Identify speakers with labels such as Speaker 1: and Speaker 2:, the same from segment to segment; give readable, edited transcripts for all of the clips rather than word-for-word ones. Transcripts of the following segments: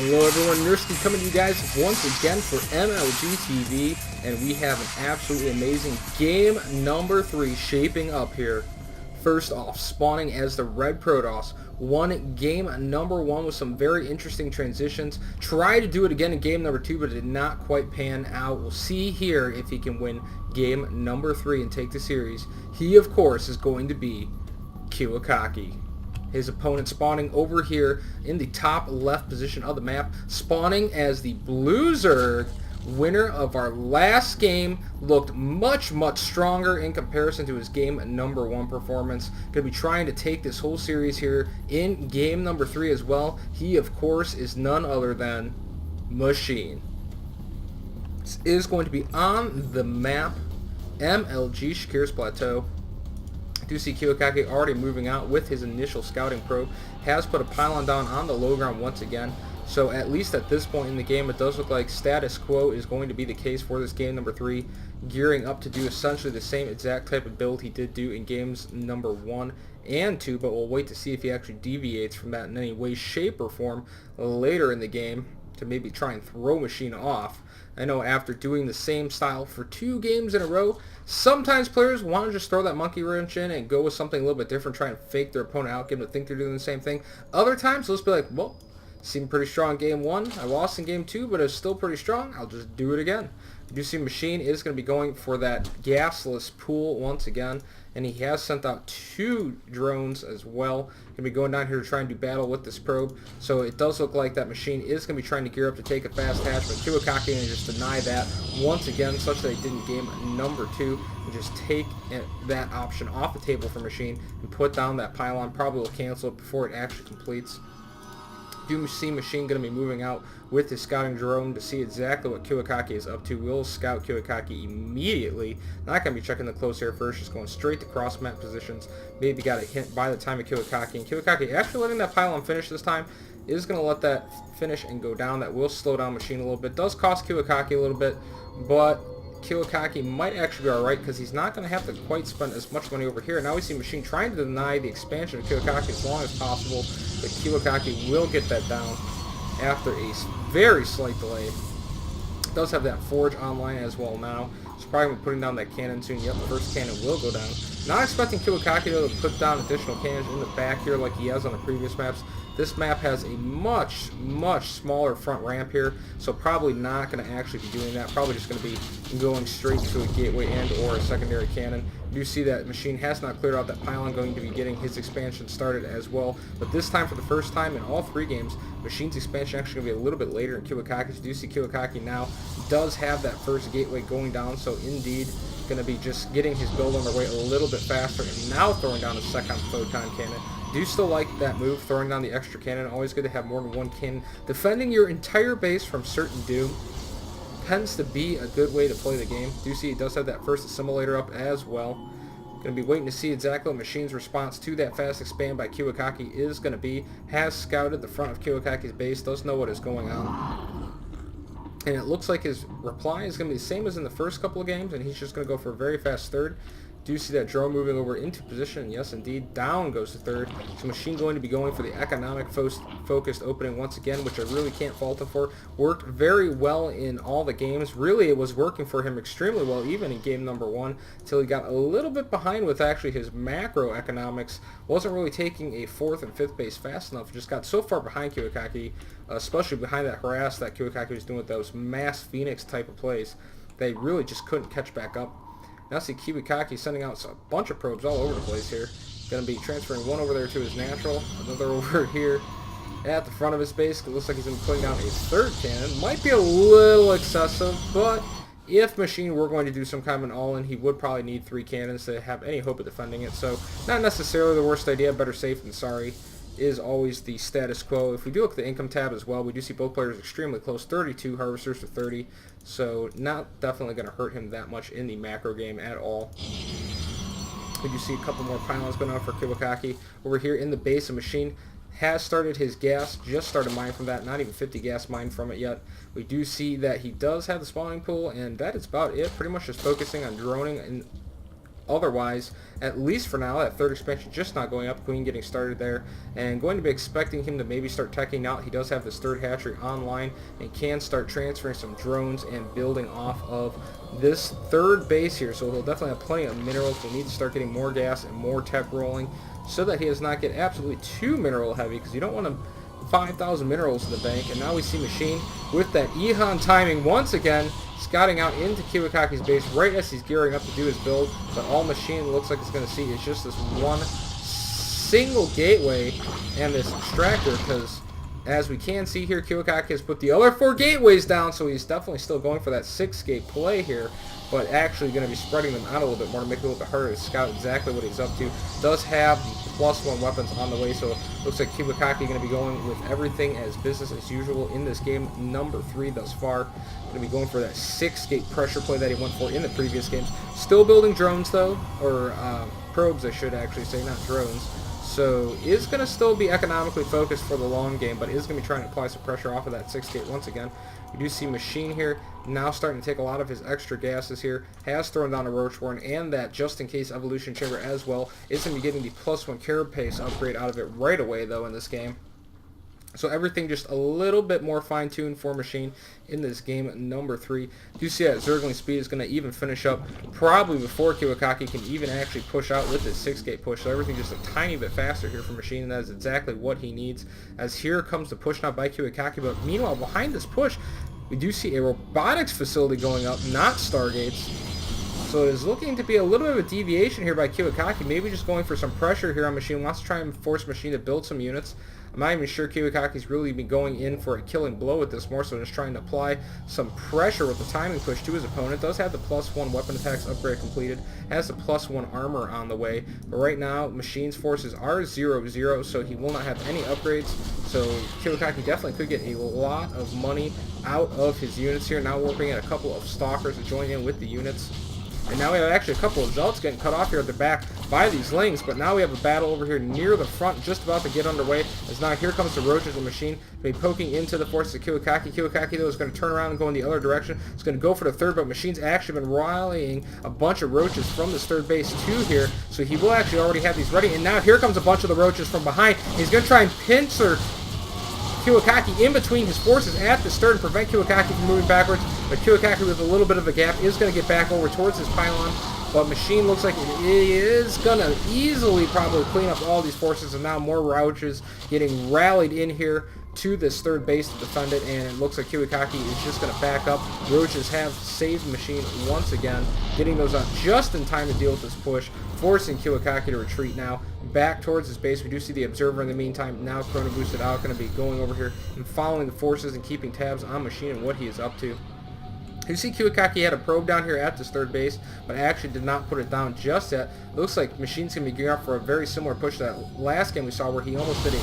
Speaker 1: Hello everyone, Nursky coming to you guys once again for MLG TV, and we have an absolutely amazing game number 3 shaping up here. First off, spawning as the Red Protoss, won game number 1 with some very interesting transitions. Tried to do it again in game number 2, but it did not quite pan out. We'll see here if he can win game number 3 and take the series. He, of course, is going to be Kiwikaki. His opponent spawning over here in the top left position of the map, spawning as the Blue Zerg. Winner of our last game, looked much stronger in comparison to his game number 1 performance. Going to be trying to take this whole series here in game number 3 as well. He, of course, is none other than Machine. This is going to be on the map MLG Shakir's Plateau. I do see Kiwikaki already moving out with his initial scouting probe. Has put a pylon down on the low ground once again. So at least at this point in the game, it does look like status quo is going to be the case for this game number 3. Gearing up to do essentially the same exact type of build he did do in games number 1 and 2. But we'll wait to see if he actually deviates from that in any way, shape, or form later in the game to maybe try and throw Machine off. I know after doing the same style for 2 games in a row, sometimes players want to just throw that monkey wrench in and go with something a little bit different, try and fake their opponent out, get them to think they're doing the same thing. Other times, they'll just be like, well, seemed pretty strong in game 1. I lost in game 2, but it's still pretty strong. I'll just do it again. You do see Machine is going to be going for that gasless pool once again, and he has sent out 2 drones as well. Going to be going down here to try and do battle with this probe. So it does look like that Machine is going to be trying to gear up to take a fast hatch, but Kiwikaki going to just deny that once again, such that he did in game number 2, and just take that option off the table for Machine and put down that pylon. Probably will cancel it before it actually completes. Do see Machine going to be moving out with his scouting drone to see exactly what Kiwikaki is up to. We'll scout Kiwikaki immediately. Not going to be checking the close air first, just going straight to cross map positions. Maybe got a hint by the time of Kiwikaki. And Kiwikaki, after letting that pylon finish this time, is going to let that finish and go down. That will slow down Machine a little bit. Does cost Kiwikaki a little bit, but Kiwikaki might actually be alright because he's not going to have to quite spend as much money over here. Now we see Machine trying to deny the expansion of Kiwikaki as long as possible, but Kiwikaki will get that down after a very slight delay. Does have that forge online as well now. So probably going to be putting down that cannon soon. Yep, the first cannon will go down. Not expecting Kiwikaki to put down additional cannons in the back here like he has on the previous maps. This map has a much smaller front ramp here, so probably not going to actually be doing that. Probably just going to be going straight to a gateway and or a secondary cannon. You do see that Machine has not cleared out that pylon, going to be getting his expansion started as well. But this time, for the first time in all 3 games, Machine's expansion actually going to be a little bit later in Kiwikaki's. You do see Kiwikaki now does have that first gateway going down, so indeed going to be just getting his build on their way a little bit faster, and now throwing down a second photon cannon. Do still like that move, throwing down the extra cannon. Always good to have more than 1 cannon. Defending your entire base from certain doom tends to be a good way to play the game. Do see he does have that first assimilator up as well. Going to be waiting to see exactly what Machine's response to that fast expand by Kiwikaki is going to be. Has scouted the front of Kiwikaki's base, does know what is going on. And it looks like his reply is going to be the same as in the first couple of games, and he's just going to go for a very fast third. Do see that drone moving over into position. Yes, indeed. Down goes the third. So Machine going to be going for the economic focused opening once again, which I really can't fault him for. Worked very well in all the games. Really, it was working for him extremely well, even in game number 1, until he got a little bit behind with actually his macro economics. Wasn't really taking a 4th and 5th base fast enough. Just got so far behind Kiwikaki, especially behind that harass that Kiwikaki was doing with those mass Phoenix type of plays. They really just couldn't catch back up. Now see Kiwikaki sending out a bunch of probes all over the place here. Going to be transferring one over there to his natural, another over here at the front of his base. It looks like he's going to be putting down a 3rd cannon. Might be a little excessive, but if Machine were going to do some kind of an all-in, he would probably need 3 cannons to have any hope of defending it. So not necessarily the worst idea. Better safe than sorry is always the status quo. If we do look at the income tab as well, we do see both players extremely close, 32 harvesters to 30, so not definitely going to hurt him that much in the macro game at all. We do see a couple more pylons going on for Kiwikaki. Over here in the base, a Machine has started his gas, just started mining from that, not even 50 gas mined from it yet. We do see that he does have the spawning pool, and that is about it. Pretty much just focusing on droning and otherwise, at least for now, that third expansion just not going up. Queen getting started there, and going to be expecting him to maybe start teching out. He does have this third hatchery online and can start transferring some drones and building off of this third base here. So he'll definitely have plenty of minerals. We'll need to start getting more gas and more tech rolling so that he does not get absolutely too mineral heavy, because you don't want to 5,000 minerals in the bank. And now we see Machine with that Ehan timing once again, scouting out into Kiwikaki's base right as he's gearing up to do his build. But all Machine looks like it's going to see is just this one single gateway and this extractor, because as we can see here, Kiwikaki has put the other 4 gateways down, so he's definitely still going for that 6-gate play here, but actually going to be spreading them out a little bit more to make it a little bit harder to scout exactly what he's up to. Does have the +1 weapons on the way, so it looks like Kiwikaki going to be going with everything as business as usual in this game number 3 thus far. Going to be going for that 6-gate pressure play that he went for in the previous games. Still building drones though, or probes I should actually say, not drones. So is going to still be economically focused for the long game, but is going to be trying to apply some pressure off of that 6-gate once again. We do see Machine here now starting to take a lot of his extra gases here. Has thrown down a Roachborn and that just-in-case evolution chamber as well. Is going to be getting the +1 carapace upgrade out of it right away though in this game. So everything just a little bit more fine-tuned for Machine in this game number 3. You see that Zergling speed is going to even finish up probably before Kiwikaki can even actually push out with his 6-gate push. So everything just a tiny bit faster here for Machine, and that is exactly what he needs. As here comes the push now by Kiwikaki, but meanwhile behind this push, we do see a robotics facility going up, not Stargates. So it is looking to be a little bit of a deviation here by Kiwikaki, maybe just going for some pressure here on Machine. Wants to try and force Machine to build some units. I'm not even sure Kiwikaki's really been going in for a killing blow with this, more so just trying to apply some pressure with the timing push to his opponent. Does have the +1 weapon attacks upgrade completed, has the +1 armor on the way, but right now Machine's forces are 0-0, so he will not have any upgrades. So Kiwikaki definitely could get a lot of money out of his units here. Now working at a couple of Stalkers to join in with the units. And now we have actually a couple of Zealots getting cut off here at the back by these Lings, but now we have a battle over here near the front just about to get underway, as now here comes the Roaches and Machine be poking into the forces of Kiwikaki. Kiwikaki though is going to turn around and go in the other direction. It's going to go for the third, but Machine's actually been rallying a bunch of Roaches from this third base to here, so he will actually already have these ready. And now here comes a bunch of the Roaches from behind. He's going to try and pincer Kiwikaki in between his forces at the stern and prevent Kiwikaki from moving backwards, but Kiwikaki with a little bit of a gap is going to get back over towards his pylon, but Machine looks like it is going to easily probably clean up all these forces, and now more Roaches getting rallied in here to this third base to defend it, and it looks like Kiwikaki is just going to back up. Roaches have saved Machine once again, getting those out just in time to deal with this push, forcing Kiwikaki to retreat now back towards his base. We do see the Observer in the meantime, now Chrono boosted out, going to be going over here and following the forces and keeping tabs on Machine and what he is up to. You see Kiwikaki had a probe down here at this third base, but actually did not put it down just yet. It looks like Machine's going to be gearing up for a very similar push to that last game we saw, where he almost did a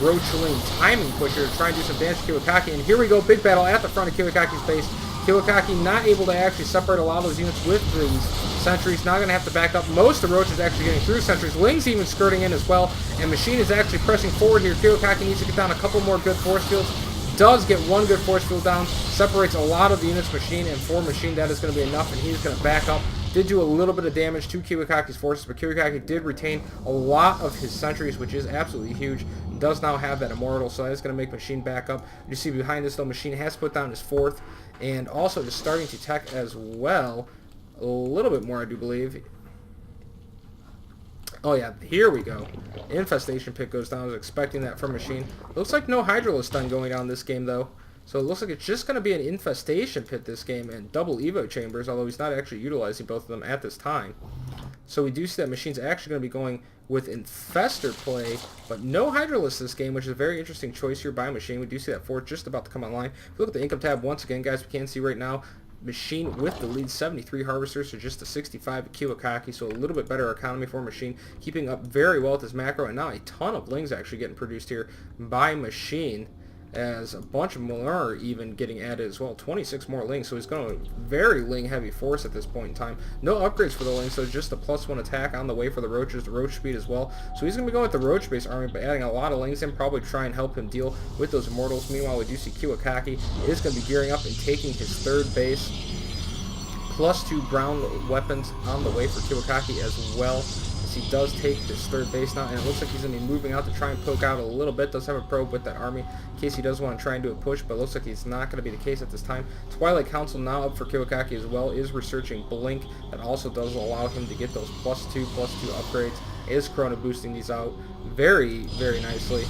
Speaker 1: Roachling timing push here to try and do some damage to Kiwikaki. And here we go, big battle at the front of Kiwikaki's base. Kiwikaki not able to actually separate a lot of those units with these sentries. Now going to have to back up. Most of the Roaches actually getting through sentries. Ling's even skirting in as well, and Machine is actually pressing forward here. Kiwikaki needs to get down a couple more good force fields. Does get one good force field down, separates a lot of the units Machine, and for Machine that is going to be enough, and he's going to back up. Did do a little bit of damage to Kiwikaki's forces, but Kiwikaki did retain a lot of his sentries, which is absolutely huge. Does now have that Immortal, so that's going to make Machine back up. You see behind this though, Machine has put down his 4th, and also just starting to tech as well, a little bit more I do believe. Oh yeah, here we go. Infestation pit goes down. I was expecting that from Machine. Looks like no Hydralisk stun going down this game though. So it looks like it's just going to be an infestation pit this game and double Evo chambers, although he's not actually utilizing both of them at this time. So we do see that Machine's actually going to be going with Infestor play, but no Hydralisk this game, which is a very interesting choice here by Machine. We do see that fort just about to come online. If we look at the income tab once again, guys, we can see right now Machine with the lead, 73 Harvesters to just a 65 Kiwikaki, so a little bit better economy for Machine, keeping up very well with his macro, and now a ton of Lings actually getting produced here by Machine, as a bunch of more are even getting added as well. 26 more Lings, so he's going to very Ling heavy force at this point in time. No upgrades for the Lings, so just a +1 attack on the way for the Roaches, the Roach speed as well. So he's going to be going with the Roach base army, but adding a lot of Lings in, probably try and help him deal with those Immortals. Meanwhile, we do see Kiwikaki is going to be gearing up and taking his third base. +2 ground weapons on the way for Kiwikaki as well, as he does take this third base now, and it looks like he's going to be moving out to try and poke out a little bit. Does have a probe with that army in case he does want to try and do a push, but it looks like he's not going to be the case at this time. Twilight Council now up for Kiwikaki as well, is researching Blink. That also does allow him to get those +2 upgrades. Is Corona boosting these out very, very nicely.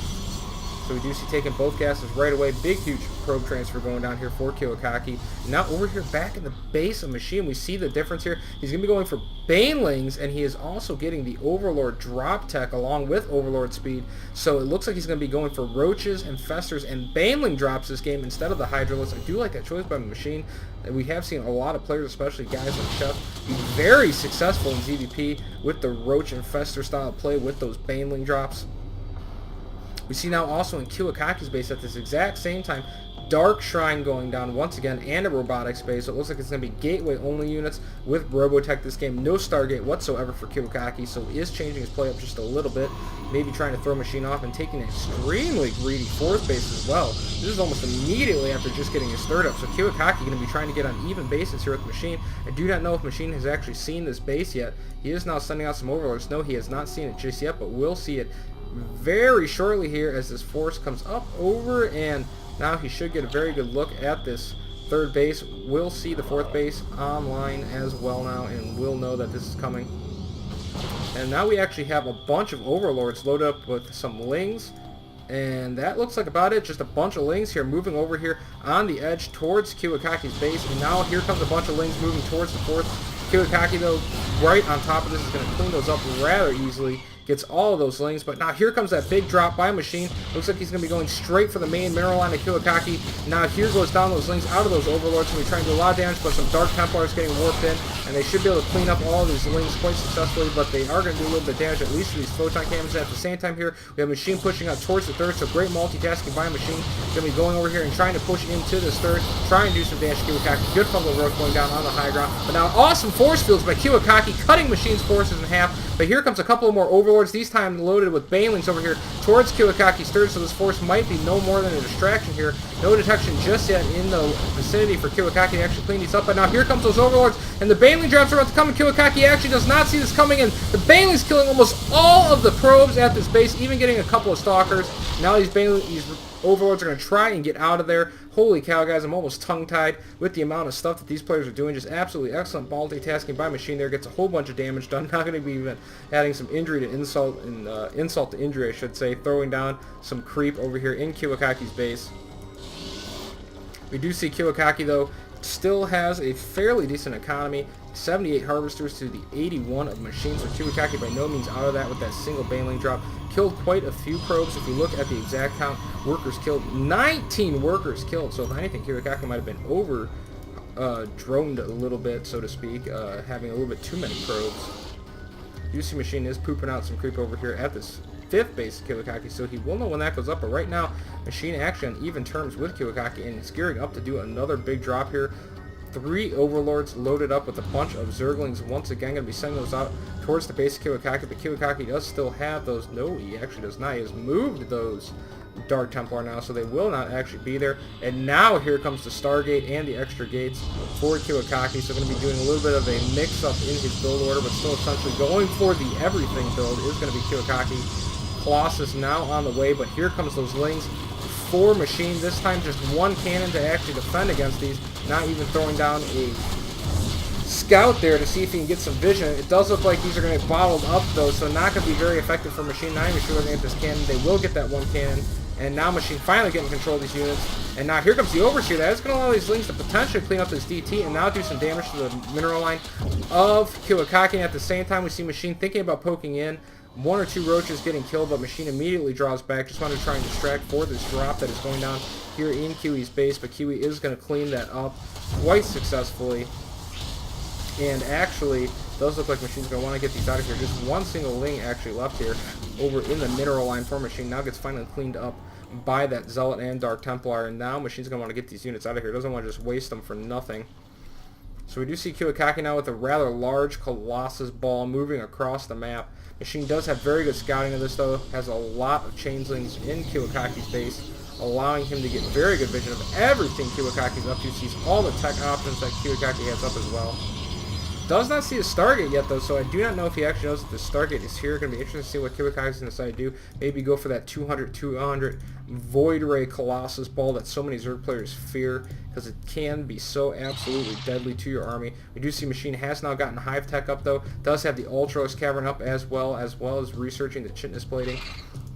Speaker 1: So we do see taking both gases right away. Big, huge probe transfer going down here for Kiwikaki. Now over here back in the base of Machine, we see the difference here. He's going to be going for Banelings, and he is also getting the Overlord drop tech along with Overlord speed. So it looks like he's going to be going for Roaches, Infestors, and Baneling drops this game instead of the Hydralisk. I do like that choice by Machine. We have seen a lot of players, especially guys like Chef, be very successful in ZVP with the Roach Infestor style play with those Baneling drops. We see now also in Kiwikaki's base at this exact same time, Dark Shrine going down once again, and a robotics base. So it looks like it's going to be gateway only units with Robotech this game. No Stargate whatsoever for Kiwikaki, so he is changing his play up just a little bit. Maybe trying to throw Machine off and taking an extremely greedy fourth base as well. This is almost immediately after just getting his third up. So Kiwikaki going to be trying to get on even bases here with Machine. I do not know if Machine has actually seen this base yet. He is now sending out some Overlords. No, he has not seen it just yet, but we'll see it very shortly here as this force comes up over, and now he should get a very good look at this third base. We'll see the fourth base online as well now, and we'll know that this is coming. And now we actually have a bunch of Overlords loaded up with some Lings, and that looks like about it. Just a bunch of Lings here moving over here on the edge towards Kiwikaki's base, and now here comes a bunch of Lings moving towards the fourth. Kiwikaki, though, right on top of this, is going to clean those up rather easily. Gets all of those Lings, but now here comes that big drop by Machine. Looks like he's going to be going straight for the main mineral line of Kiwikaki. Now here goes down those Lings out of those Overlords. Going to be trying to do a lot of damage, but some Dark Templars getting warped in, and they should be able to clean up all of these Lings quite successfully, but they are going to do a little bit of damage, at least to these Photon Cannons. At the same time here, we have Machine pushing out towards the third, so great multitasking by Machine. Going to be going over here and trying to push into this third, try and do some damage to Kiwikaki. Good Fungal Growth going down on the high ground, but now awesome force fields by Kiwikaki, cutting Machine's forces in half. But here comes a couple of more Overlords, these time loaded with Banelings over here towards Kiwikaki's third, so this force might be no more than a distraction here. No detection just yet in the vicinity for Kiwikaki to actually clean these up, but now here comes those Overlords, and the Baneling drops are about to come, and Kiwikaki actually does not see this coming, and the Baneling's killing almost all of the probes at this base, even getting a couple of Stalkers. Now these Overlords are going to try and get out of there. Holy cow, guys, I'm almost tongue-tied with the amount of stuff that these players are doing. Just absolutely excellent multitasking by Machine there. Gets a whole bunch of damage done. Not going to be even adding some injury to insult, and insult to injury, I should say. Throwing down some creep over here in Kiwikaki's base. We do see Kiwikaki, though, still has a fairly decent economy. 78 Harvesters to the 81 of Machine, so Kiwikaki by no means out of that with that single Baneling drop. Killed quite a few probes. If you look at the exact count, workers killed, 19 workers killed. So if anything, Kiwikaki might have been over droned a little bit, so to speak, having a little bit too many probes. UC Machine is pooping out some creep over here at this fifth base of Kiwikaki, so he will know when that goes up. But right now, Machine actually on even terms with Kiwikaki, and is gearing up to do another big drop here. 3 Overlords loaded up with a bunch of Zerglings. Once again, going to be sending those out towards the base of Kiwikaki, but Kiwikaki does still have those. No, he actually does not. He has moved those Dark Templar now, so they will not actually be there. And now here comes the Stargate and the extra gates for Kiwikaki, so going to be doing a little bit of a mix-up in his build order, but still essentially going for the everything build is going to be Kiwikaki. Colossus now on the way, but here comes those Lings for Machine. This time just one cannon to actually defend against these, not even throwing down a scout there to see if he can get some vision. It does look like these are going to get bottled up, though, so not going to be very effective for Machine. Not even sure they're going to get this cannon. They will get that one cannon, and now Machine finally getting control of these units. And now here comes the Overseer. That is going to allow these Lings to potentially clean up this DT and now do some damage to the mineral line of Kiwikaki. At the same time, we see Machine thinking about poking in. 1 or 2 Roaches getting killed, but Machine immediately draws back. Just wanted to try and distract for this drop that is going down here in Kiwi's base, but Kiwi is going to clean that up quite successfully. And actually, does look like Machine's going to want to get these out of here. Just one single Ling actually left here over in the mineral line for Machine. Now gets finally cleaned up by that Zealot and Dark Templar, and now Machine's going to want to get these units out of here. Doesn't want to just waste them for nothing. So we do see Kiwikaki now with a rather large Colossus ball moving across the map. Machine does have very good scouting of this, though. Has a lot of changelings in Kiwikaki's base. allowing him to get very good vision of everything Kiwikaki's up to. Sees all the tech options that Kiwikaki has up as well. Does not see a Stargate yet, though, so I do not know if he actually knows that the Stargate is here. Going to be interesting to see what Kiwikaki's going to decide to do. Maybe go for that 200 Void Ray Colossus ball that so many Zerg players fear, because it can be so absolutely deadly to your army. We do see Machine has now gotten Hive Tech up, though. Does have the Ultros Cavern up as well as researching the Chitinous Plating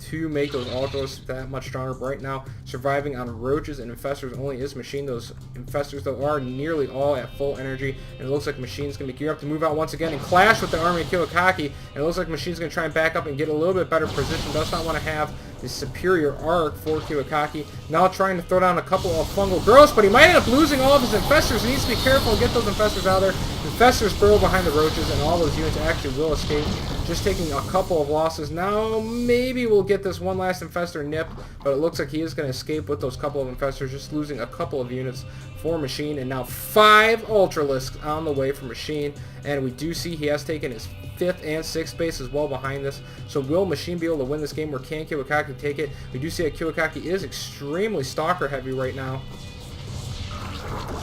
Speaker 1: to make those Ultros that much stronger. But right now, surviving on Roaches and Infestors only is Machine. Those Infestors, though, are nearly all at full energy, and it looks like Machine's going to be geared up to move out once again and clash with the army of Kiwikaki, and it looks like Machine's going to try and back up and get a little bit better position. Does not want to have the superior arc for Kiwikaki. Now trying to throw down a couple of fungal growths, but he might end up losing all of his Infestors. He needs to be careful and get those Infestors out of there. Infestors burrow behind the Roaches, and all those units actually will escape. Just taking a couple of losses. Now maybe we'll get this one last Infestor nipped, but it looks like he is going to escape with those couple of Infestors, just losing a couple of units for Machine, and now 5 Ultralisks on the way for Machine, and we do see he has taken his 5th and 6th base as well behind this. So will Machine be able to win this game, or can Kiwikaki take it? We do see that Kiwikaki is extremely Stalker heavy right now,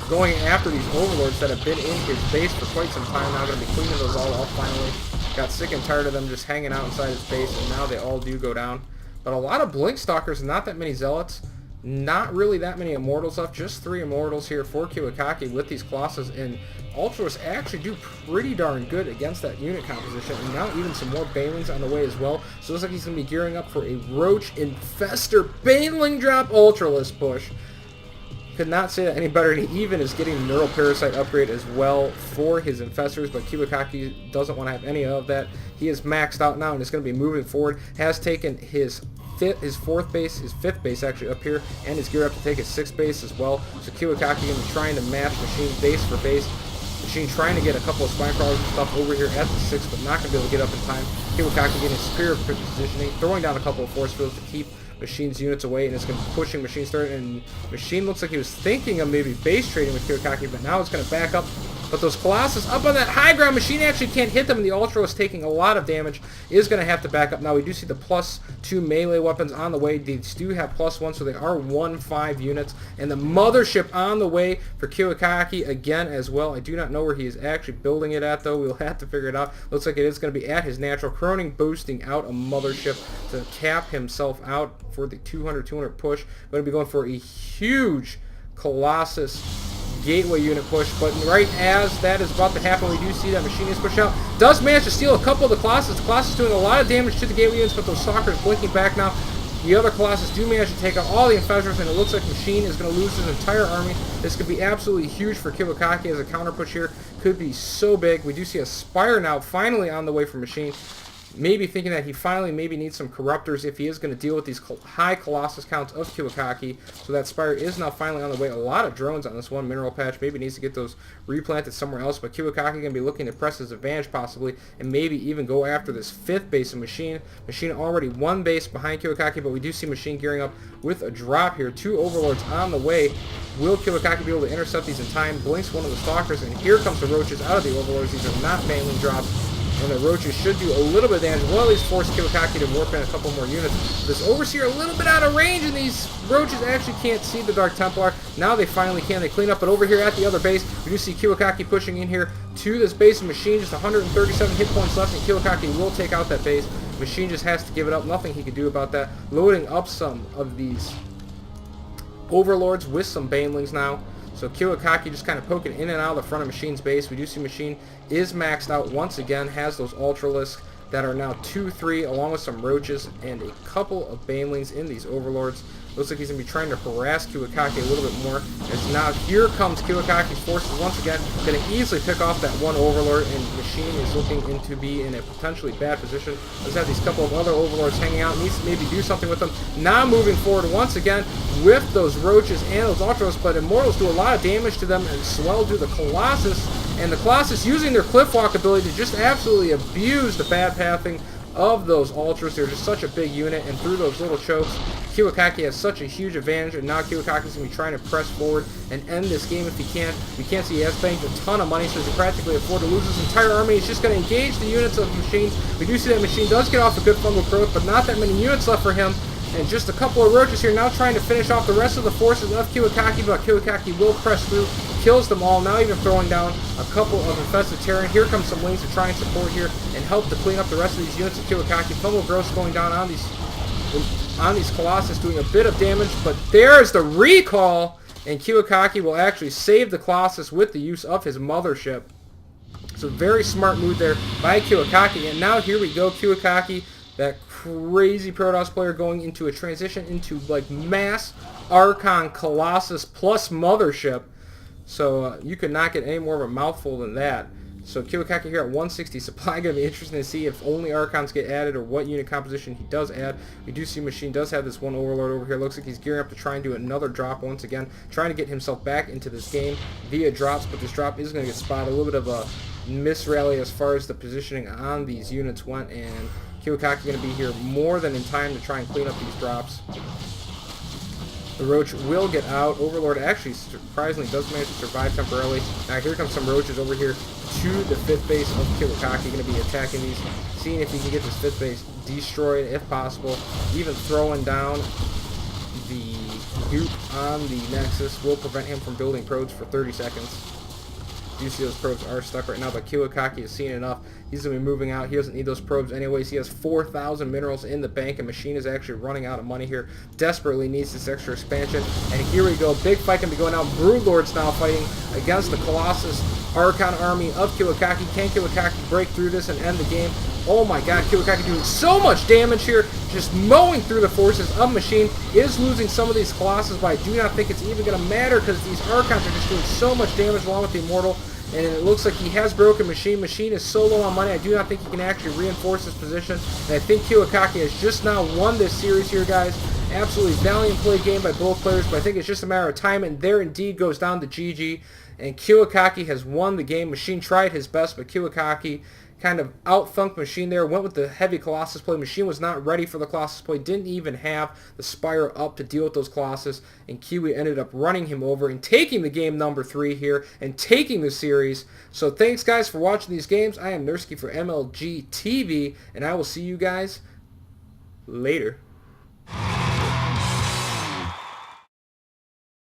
Speaker 1: going after these Overlords that have been in his base for quite some time now. Going to be cleaning those all up finally. Got sick and tired of them just hanging out inside his base, and now they all do go down. But a lot of Blink Stalkers, not that many Zealots. Not really that many Immortals left, just 3 Immortals here for Kiwikaki with these Colossus, and Ultras actually do pretty darn good against that unit composition, and now even some more Banelings on the way as well. So it looks like he's going to be gearing up for a Roach Infestor Baneling drop Ultralisk push. Could not say that any better, and he even is getting Neural Parasite upgrade as well for his Infestors, but Kiwikaki doesn't want to have any of that. He is maxed out now and is going to be moving forward. Has taken his 4th base, his 5th base actually up here, and is geared up to take his 6th base as well. So Kiwikaki going to be trying to match Machine base for base. Machine trying to get a couple of Spine Crawlers and stuff over here at the 6th, but not going to be able to get up in time. Kiwikaki getting superior positioning, throwing down a couple of Force Fields to keep Machine's units away, and it's going to be pushing Machine start, and Machine looks like he was thinking of maybe base trading with Kiwikaki, but now it's going to back up. But those Colossus up on that high ground, Machine actually can't hit them, and the Ultra is taking a lot of damage, is going to have to back up. Now we do see the +2 melee weapons on the way. These do have +1, so they are 1-5 units, and the Mothership on the way for Kiwikaki again as well. I do not know where he is actually building it at, though. We'll have to figure it out. Looks like it is going to be at his natural. Croning boosting out a Mothership to cap himself out for the 200 push. Going to be going for a huge Colossus Gateway unit push, but right as that is about to happen, we do see that Machine is pushed out. Does manage to steal a couple of the Colossus. The Colossus doing a lot of damage to the Gateway units, but those Stalkers blinking back now. The other Colossus do manage to take out all the Infestors, and it looks like Machine is going to lose his entire army. This could be absolutely huge for Kiwikaki as a counter push here. Could be so big. We do see a Spire now finally on the way for Machine. Maybe thinking that he finally maybe needs some Corruptors if he is going to deal with these high Colossus counts of Kiwikaki. So that Spire is now finally on the way. A lot of drones on this one mineral patch. Maybe needs to get those replanted somewhere else. But Kiwikaki going to be looking to press his advantage possibly, and maybe even go after this 5th base of Machine. Machine already 1 base behind Kiwikaki, but we do see Machine gearing up with a drop here. 2 Overlords on the way. Will Kiwikaki be able to intercept these in time? Blinks one of the Stalkers, and here comes the Roaches out of the Overlords. These are not Baneling drops. And the Roaches should do a little bit of damage. Will at least force Kiwikaki to warp in a couple more units. This Overseer a little bit out of range, and these Roaches actually can't see the Dark Templar. Now they finally can. They clean up, but over here at the other base, we do see Kiwikaki pushing in here to this base of Machine. Just 137 hit points left, and Kiwikaki will take out that base. Machine just has to give it up. Nothing he can do about that. Loading up some of these Overlords with some Banelings now. So Kiwikaki just kind of poking in and out of the front of Machine's base. We do see Machine is maxed out once again, has those Ultralisks that are now 2-3, along with some Roaches and a couple of Banelings in these Overlords. Looks like he's going to be trying to harass Kiwikaki a little bit more. As now here comes Kiwikaki's forces once again. Going to easily pick off that one Overlord, and Machine is looking into be in a potentially bad position. Let's have these couple of other Overlords hanging out. Needs to maybe do something with them. Now moving forward once again with those Roaches and those Ultras, but Immortals do a lot of damage to them, and swell do the Colossus. And the Colossus using their Cliff Walk ability to just absolutely abuse the bad pathing of those Ultras. They're just such a big unit, and through those little chokes, Kiwikaki has such a huge advantage, and now Kiwikaki's going to be trying to press forward and end this game if he can. We can't see he has banked a ton of money, so he can practically afford to lose his entire army. He's just going to engage the units of Machine. We do see that Machine does get off a good fungal growth, but not that many units left for him. And just a couple of roaches here now trying to finish off the rest of the forces of Kiwikaki, but Kiwikaki will press through, kills them all, now even throwing down a couple of infested Terran. Here comes some wings to try and support here and help to clean up the rest of these units of Kiwikaki. Fumble Gross going down on these Colossus, doing a bit of damage, but there's the recall, and Kiwikaki will actually save the Colossus with the use of his mothership. So very smart move there by Kiwikaki, and now here we go, Kiwikaki, that crazy Protoss player, going into a transition into like mass Archon Colossus plus mothership. So you could not get any more of a mouthful than that. So Kiwikaki here at 160 supply. Going to be interesting to see if only Archons get added or what unit composition he does add. We do see Machine does have this one Overlord over here. Looks like he's gearing up to try and do another drop once again. Trying to get himself back into this game via drops, but this drop is going to get spotted. A little bit of a misrally as far as the positioning on these units went, and Kiwikaki going to be here more than in time to try and clean up these drops. The Roach will get out. Overlord actually surprisingly does manage to survive temporarily. Now here comes some Roaches over here to the 5th base of Kiwikaki. Going to be attacking these, seeing if he can get this 5th base destroyed if possible. Even throwing down the goop on the Nexus will prevent him from building probes for 30 seconds. You see those probes are stuck right now, but Kiwikaki has seen enough. He's going to be moving out. He doesn't need those probes anyways. He has 4,000 minerals in the bank, and Machine is actually running out of money here. Desperately needs this extra expansion. And here we go. Big fight can be going on. Broodlords now fighting against the Colossus Archon army of Kiwikaki. Can Kiwikaki break through this and end the game? Oh my god, Kiwikaki doing so much damage here, just mowing through the forces of Machine. Is losing some of these Colossus, but I do not think it's even going to matter because these Archons are just doing so much damage along with the Immortal. And it looks like he has broken Machine. Machine is so low on money, I do not think he can actually reinforce his position. And I think Kiwikaki has just now won this series here, guys. Absolutely valiant play game by both players, but I think it's just a matter of time, and there indeed goes down to GG. And Kiwikaki has won the game. Machine tried his best, but Kiwikaki kind of out-thunked Machine there, went with the heavy Colossus play. Machine was not ready for the Colossus play, didn't even have the Spire up to deal with those Colossus, and Kiwi ended up running him over and taking the game number 3 here and taking the series. So thanks, guys, for watching these games. I am Nursky for MLG TV, and I will see you guys later.